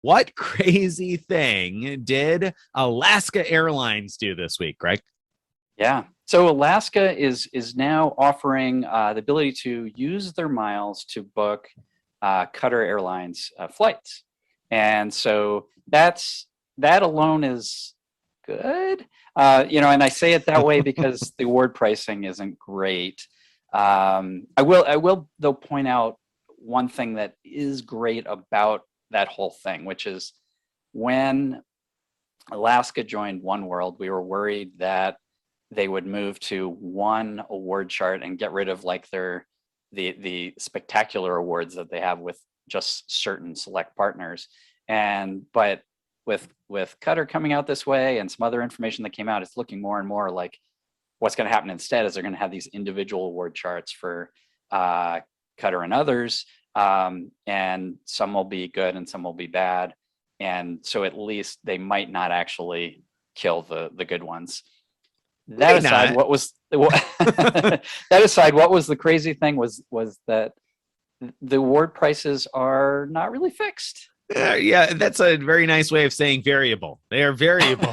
What crazy thing did Alaska Airlines do this week, Greg? Yeah. So Alaska is now offering the ability to use their miles to book Qatar Airlines flights, and so that alone is good. And I say it that way because the award pricing isn't great. I will though point out one thing that is great about that whole thing, which is when Alaska joined One World, we were worried that they would move to one award chart and get rid of like the spectacular awards that they have with just certain select partners. But with Qatar coming out this way and some other information that came out, it's looking more and more like what's going to happen instead is they're going to have these individual award charts for Qatar and others, and some will be good and some will be bad, and so at least they might not actually kill the good ones. That Maybe aside, not. that aside, what was the crazy thing was that the award prices are not really fixed. Yeah, that's a very nice way of saying variable. They are variable,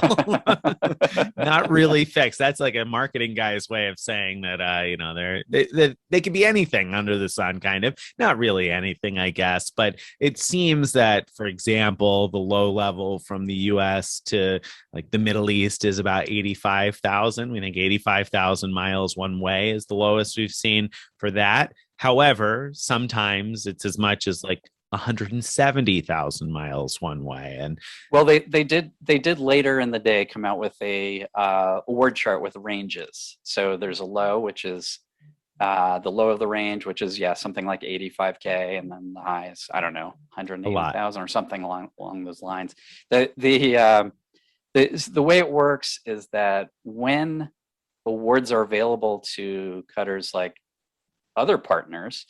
not really fixed. That's like a marketing guy's way of saying that, they could be anything under the sun, kind of. Not really anything, I guess. But it seems that, for example, the low level from the U.S. to like the Middle East is about 85,000. We think 85,000 miles one way is the lowest we've seen for that. However, sometimes it's as much as like 170,000 miles one way. And Well, they did later in the day come out with a award chart with ranges. So there's a low, which is the low of the range, which is something like 85K, and then the high is, I don't know, a lot. 180,000 or something along those lines. The way it works is that when awards are available to Qatar's like other partners,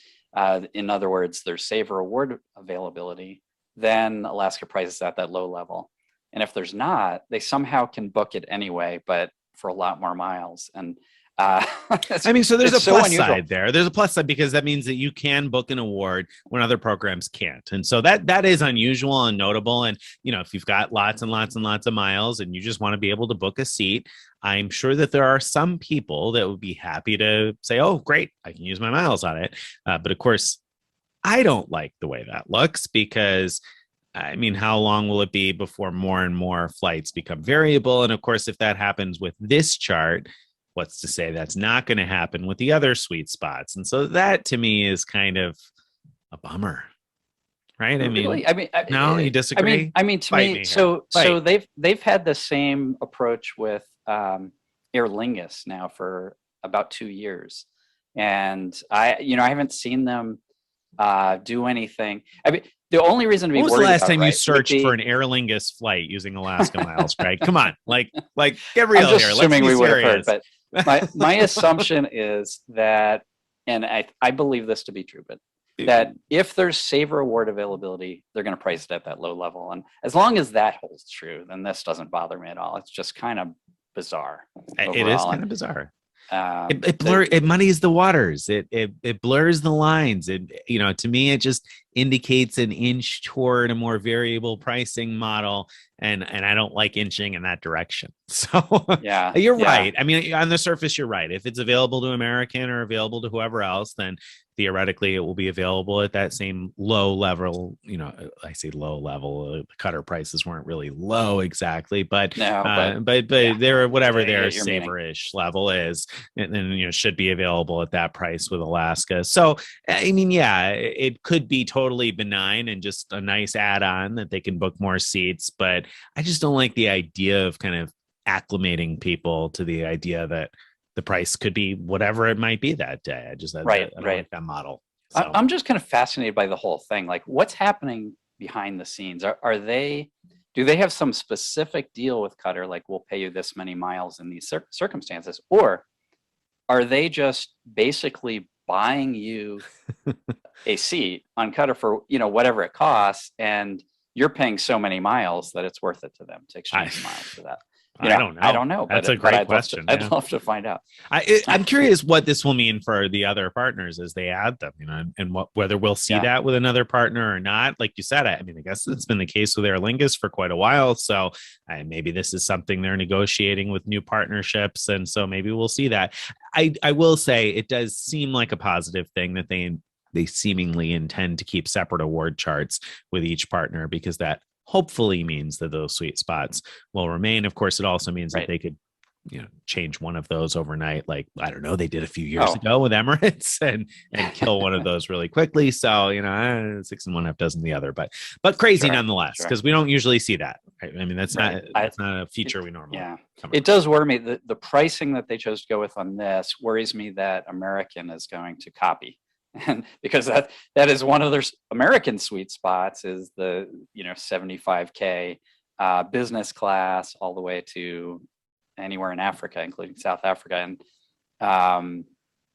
in other words, there's saver award availability, then Alaska prices at that low level. And if there's not, they somehow can book it anyway, but for a lot more miles. And I mean, so there's a it's so plus unusual. side there. There's a plus side because that means that you can book an award when other programs can't. And so that is unusual and notable. And, if you've got lots and lots and lots of miles and you just want to be able to book a seat, I'm sure that there are some people that would be happy to say, oh, great, I can use my miles on it. But of course, I don't like the way that looks because I mean, how long will it be before more and more flights become variable? And of course, if that happens with this chart, what's to say that's not going to happen with the other sweet spots? And so that to me is kind of a bummer, right? I mean, Really, I mean, no, you disagree? to Fight me, me here. so Fight. they've had the same approach with Aer Lingus now for about 2 years, and I haven't seen them do anything. I mean, the only reason to be When was the worried last about, time you right, would searched for be, an Aer Lingus flight using Alaska Miles, Craig? Come on, like get I'm real just here. Let's assuming be we would have heard, serious. but my assumption is that, and I believe this to be true, but that if there's saver award availability, they're going to price it at that low level. And as long as that holds true, then this doesn't bother me at all. It's just kind of bizarre It is overall. kind And of bizarre. um, It muddies the waters. It blurs the lines. To me it just indicates an inch toward a more variable pricing model, and I don't like inching in that direction. So yeah, you're yeah, right. I mean, on the surface, you're right. If it's available to American or available to whoever else, then theoretically it will be available at that same low level. I say low level. The Qatar prices weren't really low exactly, but no, but yeah, they're whatever I their get your meaning. saverish level is, and then should be available at that price with Alaska. So I mean, yeah, it could be totally benign and just a nice add-on that they can book more seats, but I just don't like the idea of kind of acclimating people to the idea that the price could be whatever it might be that day. Right, I don't right. like that model. So I'm just kind of fascinated by the whole thing. Like, what's happening behind the scenes? Are they? Do they have some specific deal with Qatar? Like, we'll pay you this many miles in these circumstances, or are they just basically buying you a seat on Qatar for whatever it costs, and you're paying so many miles that it's worth it to them to I exchange the miles for that? You know, I don't know. I don't know. That's but, a great I'd question. I'd love to find out. I'm curious what this will mean for the other partners as they add them, and whether we'll see that with another partner or not. Like you said, I mean, I guess it's been the case with Aer Lingus for quite a while. So maybe this is something they're negotiating with new partnerships, and so maybe we'll see that. I will say it does seem like a positive thing that they seemingly intend to keep separate award charts with each partner, because that hopefully means that those sweet spots will remain. Of course, it also means that they could, change one of those overnight. Like, I don't know, they did a few years ago with Emirates and kill one of those really quickly. So, 6 and 1/2 dozen the other, but crazy nonetheless, because we don't usually see that. Right? I mean, that's not a feature we normally. It does worry me that the pricing that they chose to go with on this worries me that American is going to copy. And because that is one of their American sweet spots is the $75K business class all the way to anywhere in Africa, including South Africa. And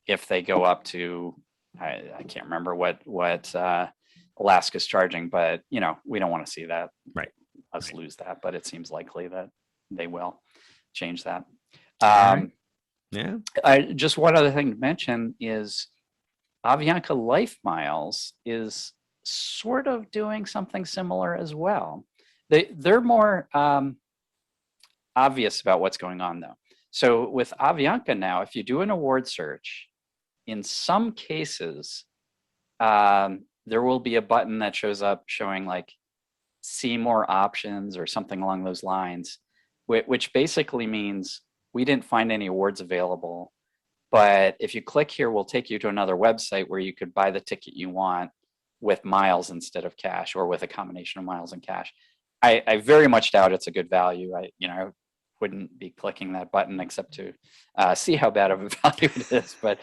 if they go up to I can't remember what Alaska's charging, but we don't want to see that. Us lose that, but it seems likely that they will change that. Just one other thing to mention is Avianca Life Miles is sort of doing something similar as well. They're more obvious about what's going on, though. So with Avianca now, if you do an award search, in some cases, there will be a button that shows up showing like see more options or something along those lines, which basically means we didn't find any awards available. But if you click here, we'll take you to another website where you could buy the ticket you want with miles instead of cash, or with a combination of miles and cash. I very much doubt it's a good value. I wouldn't be clicking that button except to see how bad of a value it is. But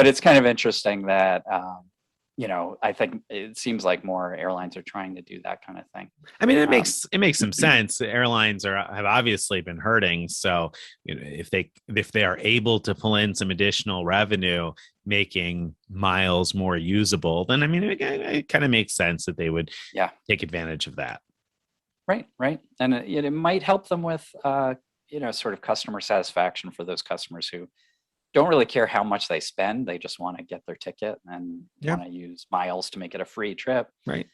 it's kind of interesting that I think it seems like more airlines are trying to do that kind of thing. I mean, it makes some sense. Airlines have obviously been hurting, so if they are able to pull in some additional revenue, making miles more usable, then I mean, it kind of makes sense that they would take advantage of that. Right, and it might help them with sort of customer satisfaction for those customers who don't really care how much they spend. They just want to get their ticket and want to use miles to make it a free trip. Right.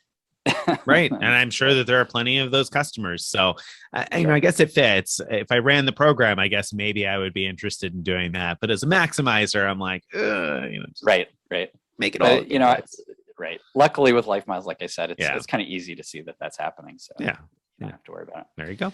And I'm sure that there are plenty of those customers. So, I guess it fits. If I ran the program, I guess maybe I would be interested in doing that. But as a maximizer, I'm like, right. Make it all. Right. Luckily with Life Miles, like I said, it's kind of easy to see that that's happening. So you don't have to worry about it. There you go.